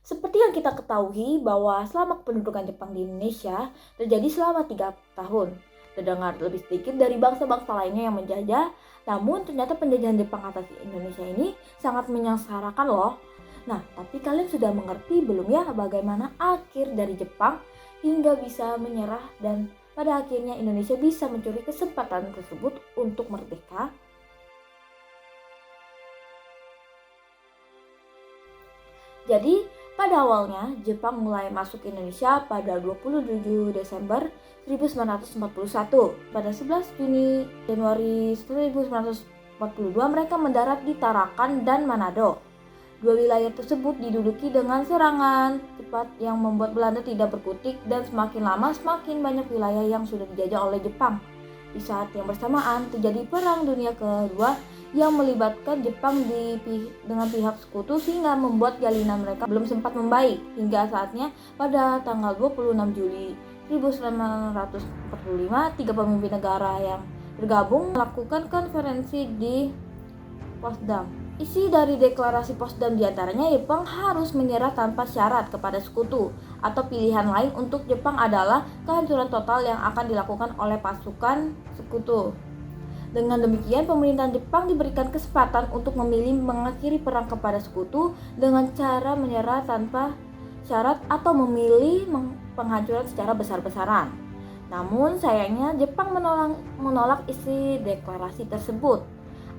Seperti yang kita ketahui bahwa selama kependudukan Jepang di Indonesia terjadi selama 3 tahun. Terdengar lebih sedikit dari bangsa-bangsa lainnya yang menjajah, namun ternyata penjajahan Jepang atas Indonesia ini sangat menyengsarakan loh. Nah, tapi kalian sudah mengerti belum ya bagaimana akhir dari Jepang hingga bisa menyerah dan pada akhirnya Indonesia bisa mencuri kesempatan tersebut untuk merdeka? Jadi, pada awalnya Jepang mulai masuk ke Indonesia pada 27 Desember 1941. Pada 11 Januari 1942 mereka mendarat di Tarakan dan Manado. Dua wilayah tersebut diduduki dengan serangan cepat yang membuat Belanda tidak berkutik dan semakin lama semakin banyak wilayah yang sudah dijajah oleh Jepang. Di saat yang bersamaan terjadi Perang Dunia Kedua yang melibatkan Jepang dengan pihak sekutu sehingga membuat jalinan mereka belum sempat membaik hingga saatnya pada tanggal 26 Juli 1945 tiga pemimpin negara yang bergabung melakukan konferensi di Potsdam. Isi dari deklarasi Potsdam diantaranya Jepang harus menyerah tanpa syarat kepada sekutu atau pilihan lain untuk Jepang adalah kehancuran total yang akan dilakukan oleh pasukan sekutu. Dengan demikian, pemerintahan Jepang diberikan kesempatan untuk memilih mengakhiri perang kepada sekutu dengan cara menyerah tanpa syarat atau memilih penghancuran secara besar-besaran. Namun sayangnya Jepang menolak isi deklarasi tersebut.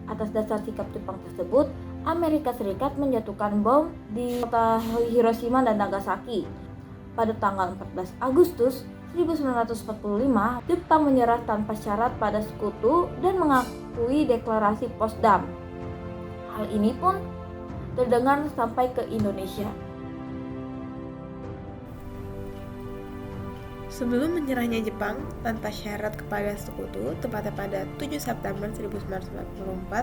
Atas dasar sikap Jepang tersebut, Amerika Serikat menjatuhkan bom di kota Hiroshima dan Nagasaki. Pada tanggal 14 Agustus 1945, Jepang menyerah tanpa syarat pada sekutu dan mengakui deklarasi Potsdam. Hal ini pun terdengar sampai ke Indonesia. Sebelum menyerahnya Jepang tanpa syarat kepada sekutu, tepatnya pada 7 September 1944,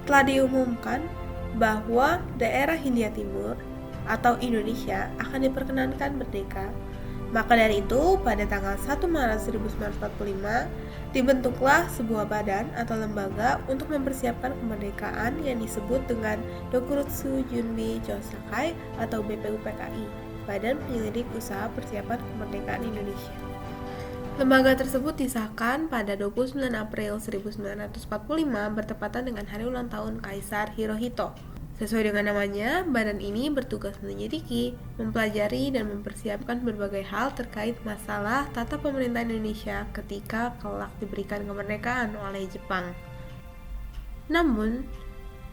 telah diumumkan bahwa daerah Hindia Timur atau Indonesia akan diperkenankan merdeka. Maka dari itu, pada tanggal 1 Maret 1945, dibentuklah sebuah badan atau lembaga untuk mempersiapkan kemerdekaan yang disebut dengan Dokuritsu Junbi Chosakai atau BPUPKI, Badan Penyelidik Usaha Persiapan Kemerdekaan Indonesia. Lembaga tersebut disahkan pada 29 April 1945 bertepatan dengan hari ulang tahun Kaisar Hirohito. Sesuai dengan namanya, badan ini bertugas menyelidiki, mempelajari, dan mempersiapkan berbagai hal terkait masalah tata pemerintahan Indonesia ketika kelak diberikan kemerdekaan oleh Jepang. Namun,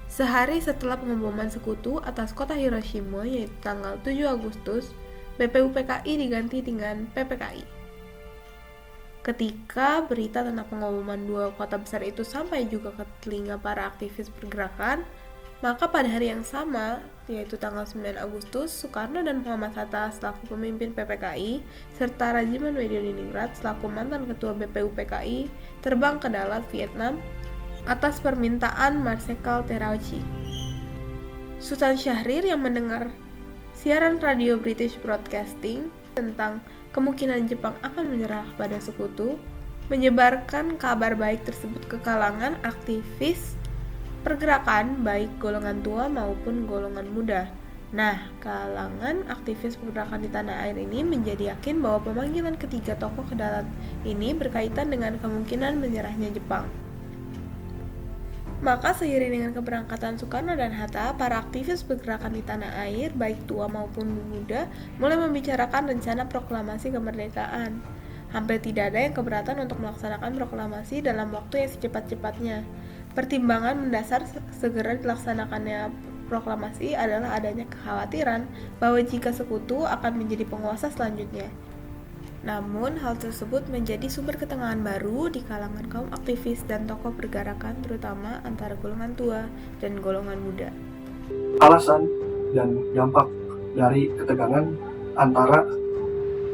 sehari setelah pengeboman sekutu atas kota Hiroshima yaitu tanggal 7 Agustus, BPUPKI diganti dengan PPKI. Ketika berita tentang pengeboman dua kota besar itu sampai juga ke telinga para aktivis pergerakan, maka pada hari yang sama, yaitu tanggal 9 Agustus, Soekarno dan Muhammad Hatta selaku pemimpin PPKI, serta Rajiman Weddiriningrat selaku mantan ketua BPUPKI terbang ke Dalat, Vietnam, atas permintaan Marsekal Terauchi. Sultan Syahrir yang mendengar siaran radio British Broadcasting tentang kemungkinan Jepang akan menyerah pada sekutu, menyebarkan kabar baik tersebut ke kalangan aktivis pergerakan baik golongan tua maupun golongan muda. Nah, kalangan aktivis pergerakan di tanah air ini menjadi yakin bahwa pemanggilan ketiga tokoh ke Dalat ini berkaitan dengan kemungkinan menyerahnya Jepang. Maka seiring dengan keberangkatan Soekarno dan Hatta, para aktivis pergerakan di tanah air, baik tua maupun muda, mulai membicarakan rencana proklamasi kemerdekaan. Hampir tidak ada yang keberatan untuk melaksanakan proklamasi dalam waktu yang secepat-cepatnya. Pertimbangan mendasar segera dilaksanakannya proklamasi adalah adanya kekhawatiran bahwa jika sekutu akan menjadi penguasa selanjutnya. Namun, hal tersebut menjadi sumber ketegangan baru di kalangan kaum aktivis dan tokoh pergerakan, terutama antara golongan tua dan golongan muda. Alasan dan dampak dari ketegangan antara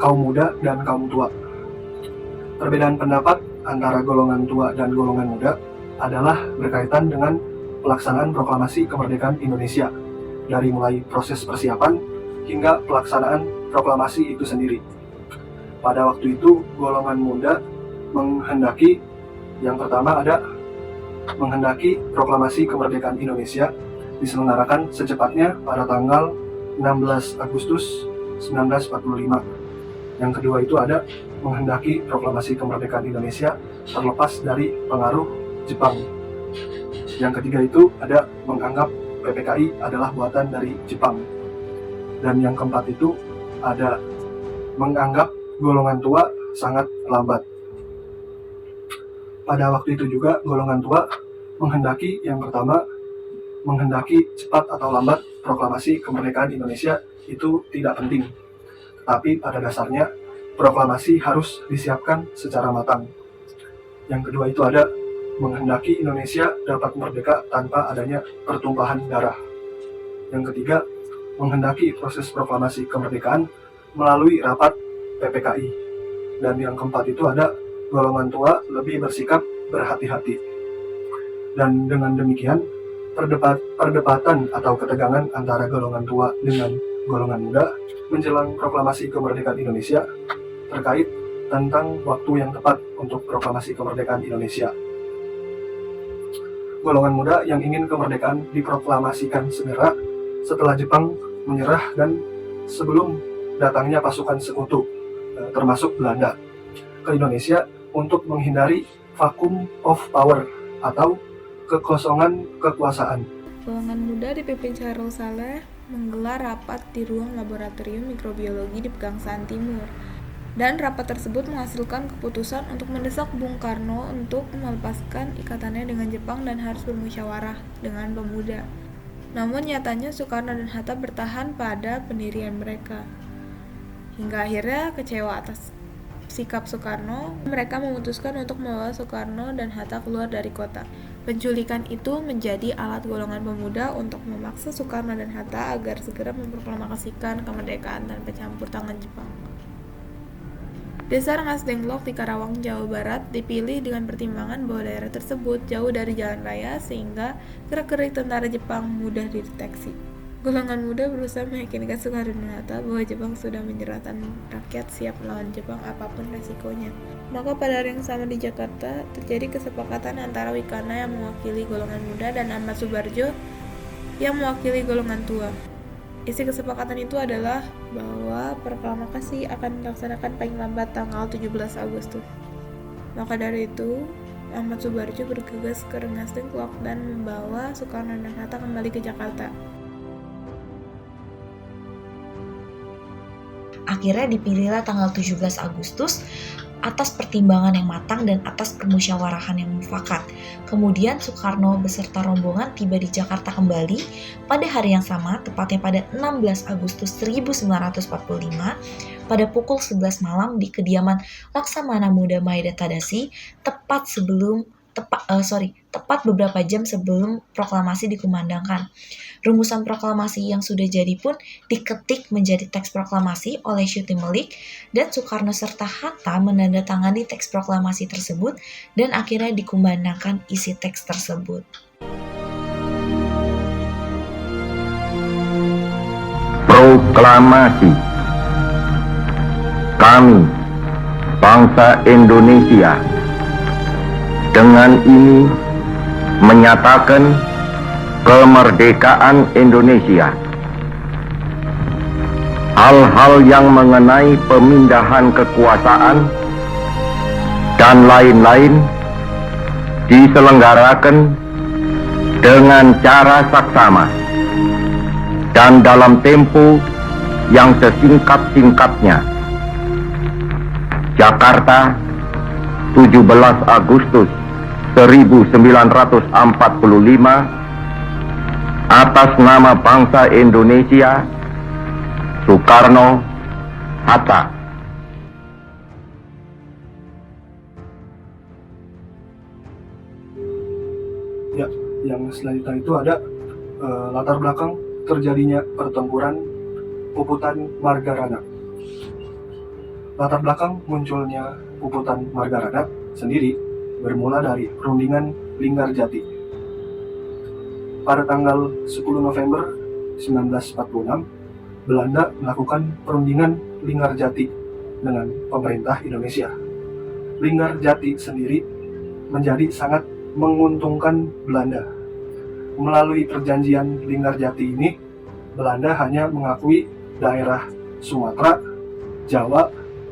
kaum muda dan kaum tua. Perbedaan pendapat antara golongan tua dan golongan muda adalah berkaitan dengan pelaksanaan proklamasi kemerdekaan Indonesia, dari mulai proses persiapan hingga pelaksanaan proklamasi itu sendiri. Pada waktu itu, golongan muda menghendaki, yang pertama ada menghendaki proklamasi kemerdekaan Indonesia diselenggarakan secepatnya pada tanggal 16 Agustus 1945. Yang kedua itu ada menghendaki proklamasi kemerdekaan Indonesia terlepas dari pengaruh Jepang. Yang ketiga itu ada menganggap PPKI adalah buatan dari Jepang. Dan yang keempat itu ada menganggap golongan tua sangat lambat. Pada waktu itu juga golongan tua menghendaki yang pertama, menghendaki cepat atau lambat proklamasi kemerdekaan Indonesia itu tidak penting. Tapi pada dasarnya proklamasi harus disiapkan secara matang. Yang kedua itu ada menghendaki Indonesia dapat merdeka tanpa adanya pertumpahan darah. Yang ketiga, menghendaki proses proklamasi kemerdekaan melalui rapat PPKI. Dan yang keempat itu ada golongan tua lebih bersikap berhati-hati. Dan dengan demikian, perdebatan atau ketegangan antara golongan tua dengan golongan muda menjelang proklamasi kemerdekaan Indonesia terkait tentang waktu yang tepat untuk proklamasi kemerdekaan Indonesia. Golongan muda yang ingin kemerdekaan diproklamasikan segera setelah Jepang menyerah dan sebelum datangnya pasukan sekutu, termasuk Belanda, ke Indonesia untuk menghindari vacuum of power atau kekosongan kekuasaan. Golongan muda dipimpin Chairul Saleh menggelar rapat di ruang laboratorium mikrobiologi di Pegangsaan Timur. Dan rapat tersebut menghasilkan keputusan untuk mendesak Bung Karno untuk melepaskan ikatannya dengan Jepang dan harus bermusyawarah dengan pemuda. Namun nyatanya Soekarno dan Hatta bertahan pada pendirian mereka. Hingga akhirnya kecewa atas sikap Soekarno, mereka memutuskan untuk membawa Soekarno dan Hatta keluar dari kota. Penculikan itu menjadi alat golongan pemuda untuk memaksa Soekarno dan Hatta agar segera memproklamasikan kemerdekaan tanpa campur tangan Jepang. Desa Rengas Dengklok di Karawang, Jawa Barat dipilih dengan pertimbangan bahwa daerah tersebut jauh dari jalan raya sehingga gerak-gerik tentara Jepang mudah dideteksi. Golongan muda berusaha meyakinkan Soekarno dan Hatta bahwa Jepang sudah menyerah dan rakyat siap melawan Jepang apapun resikonya. Maka pada hari yang sama di Jakarta terjadi kesepakatan antara Wikana yang mewakili golongan muda dan Ahmad Subarjo yang mewakili golongan tua. Isi kesepakatan itu adalah bahwa proklamasi akan dilaksanakan paling lambat tanggal 17 Agustus. Maka dari itu, Ahmad Subarjo bergegas ke Rengas Dengklok dan membawa Soekarno dan Hatta kembali ke Jakarta. Akhirnya dipilihlah tanggal 17 Agustus atas pertimbangan yang matang dan atas permusyawarahan yang mufakat. Kemudian Soekarno beserta rombongan tiba di Jakarta kembali pada hari yang sama, tepatnya pada 16 Agustus 1945 pada pukul 11 malam di kediaman Laksamana Muda Maeda Tadashi, tepat beberapa jam sebelum proklamasi dikumandangkan. Rumusan proklamasi yang sudah jadi pun diketik menjadi teks proklamasi oleh Syuti Melik dan Soekarno serta Hatta menandatangani teks proklamasi tersebut dan akhirnya dikumandangkan isi teks tersebut. Proklamasi. Kami, bangsa Indonesia, dengan ini menyatakan kemerdekaan Indonesia. Hal-hal yang mengenai pemindahan kekuasaan dan lain-lain diselenggarakan dengan cara saksama dan dalam tempo yang sesingkat-singkatnya. Jakarta, 17 Agustus 1945, atas nama bangsa Indonesia, Soekarno, Hatta. Ya, yang selanjutnya itu ada latar belakang terjadinya pertempuran Puputan Margarana. Latar belakang munculnya Puputan Margarana sendiri bermula dari perundingan Linggarjati. Pada tanggal 10 November 1946, Belanda melakukan perundingan Linggarjati dengan pemerintah Indonesia. Linggarjati sendiri menjadi sangat menguntungkan Belanda. Melalui perjanjian Linggarjati ini, Belanda hanya mengakui daerah Sumatera, Jawa,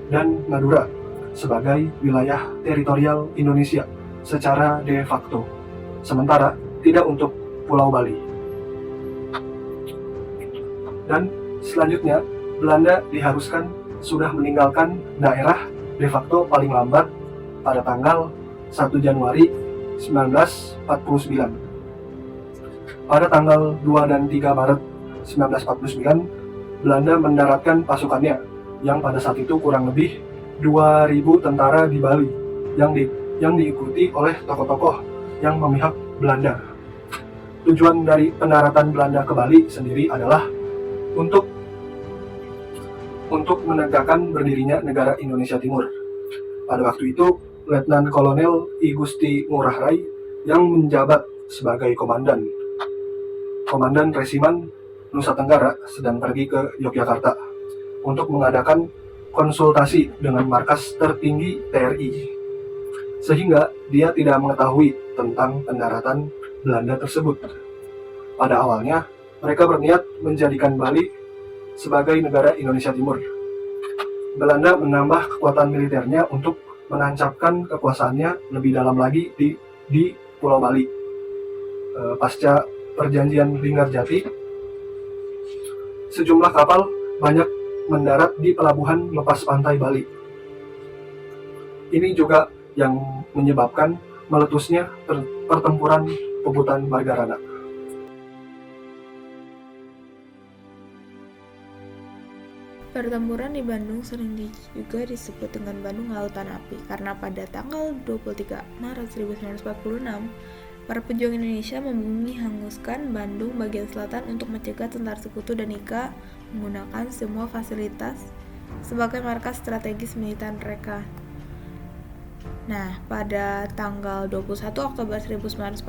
dan Madura sebagai wilayah teritorial Indonesia secara de facto, sementara tidak untuk Pulau Bali. Dan selanjutnya, Belanda diharuskan sudah meninggalkan daerah de facto paling lambat pada tanggal 1 Januari 1949. Pada tanggal 2 dan 3 Maret 1949, Belanda mendaratkan pasukannya yang pada saat itu kurang lebih 2.000 tentara di Bali yang diikuti oleh tokoh-tokoh yang memihak Belanda. Tujuan dari pendaratan Belanda ke Bali sendiri adalah untuk menegakkan berdirinya negara Indonesia Timur. Pada waktu itu, Letnan Kolonel I Gusti Ngurah Rai yang menjabat sebagai komandan Resimen Nusa Tenggara sedang pergi ke Yogyakarta untuk mengadakan konsultasi dengan markas tertinggi TRI, sehingga dia tidak mengetahui tentang pendaratan Belanda tersebut. Pada awalnya, mereka berniat menjadikan Bali sebagai negara Indonesia Timur. Belanda menambah kekuatan militernya untuk menancapkan kekuasaannya lebih dalam lagi di Pulau Bali. Pasca perjanjian Linggarjati, sejumlah kapal banyak mendarat di pelabuhan lepas pantai Bali. Ini juga yang menyebabkan meletusnya pertempuran Puputan Margarana. Pertempuran di Bandung sering juga disebut dengan Bandung Lautan Api karena pada tanggal 23 Maret 1946, para pejuang Indonesia membumi hanguskan Bandung bagian selatan untuk mencegah tentara Sekutu dan IKA menggunakan semua fasilitas sebagai markas strategis militer mereka. Nah, pada tanggal 21 Oktober 1945,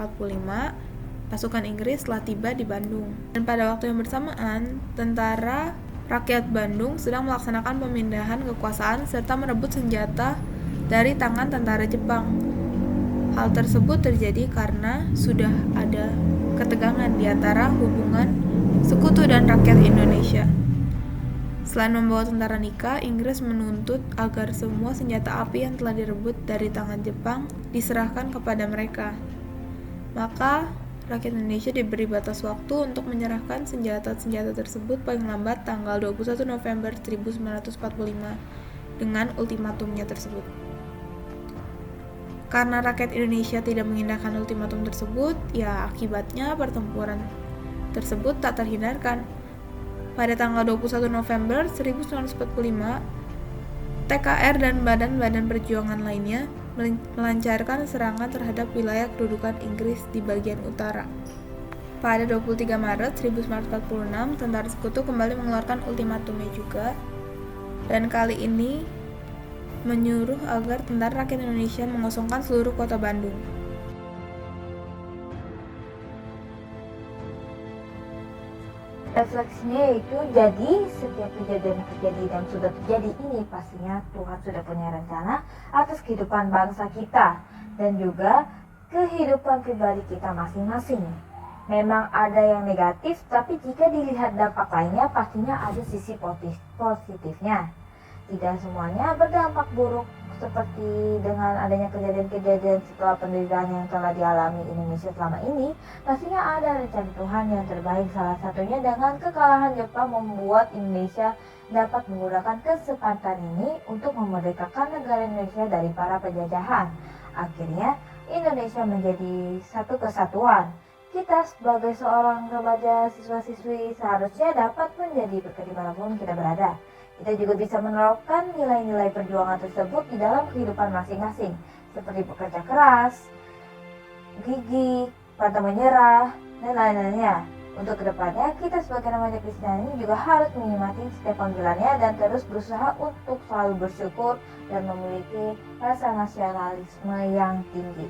pasukan Inggris telah tiba di Bandung. Dan pada waktu yang bersamaan, tentara rakyat Bandung sedang melaksanakan pemindahan kekuasaan serta merebut senjata dari tangan tentara Jepang. Hal tersebut terjadi karena sudah ada ketegangan di antara hubungan Sekutu dan rakyat Indonesia. Selain membawa tentara nikah, Inggris menuntut agar semua senjata api yang telah direbut dari tangan Jepang diserahkan kepada mereka. Maka, rakyat Indonesia diberi batas waktu untuk menyerahkan senjata-senjata tersebut paling lambat tanggal 21 November 1945 dengan ultimatumnya tersebut. Karena rakyat Indonesia tidak mengindahkan ultimatum tersebut, ya akibatnya pertempuran tersebut tak terhindarkan. Pada tanggal 21 November 1945, TKR dan badan-badan perjuangan lainnya melancarkan serangan terhadap wilayah kedudukan Inggris di bagian utara. Pada 23 Maret 1946, tentara Sekutu kembali mengeluarkan ultimatumnya juga, dan kali ini menyuruh agar tentara rakyat Indonesia mengosongkan seluruh kota Bandung. Refleksinya yaitu, jadi setiap kejadian yang sudah terjadi ini pastinya Tuhan sudah punya rencana atas kehidupan bangsa kita dan juga kehidupan pribadi kita masing-masing. Memang ada yang negatif, tapi jika dilihat dampak lainnya pastinya ada sisi positifnya. Tidak semuanya berdampak buruk, seperti dengan adanya kejadian-kejadian setelah penderitaan yang telah dialami Indonesia selama ini. Pastinya ada rencana Tuhan yang terbaik, salah satunya dengan kekalahan Jepang membuat Indonesia dapat menggunakan kesempatan ini untuk memerdekakan negara Indonesia dari para penjajahan. Akhirnya Indonesia menjadi satu kesatuan. Kita sebagai seorang remaja siswa-siswi seharusnya dapat menjadi berkat dimanapun kita berada. Kita juga bisa menerapkan nilai-nilai perjuangan tersebut di dalam kehidupan masing-masing, seperti bekerja keras, gigih, pantang menyerah, dan lain-lainnya. Untuk kedepannya, kita sebagai remaja Kristen ini juga harus menikmati setiap panggilannya dan terus berusaha untuk selalu bersyukur dan memiliki rasa nasionalisme yang tinggi.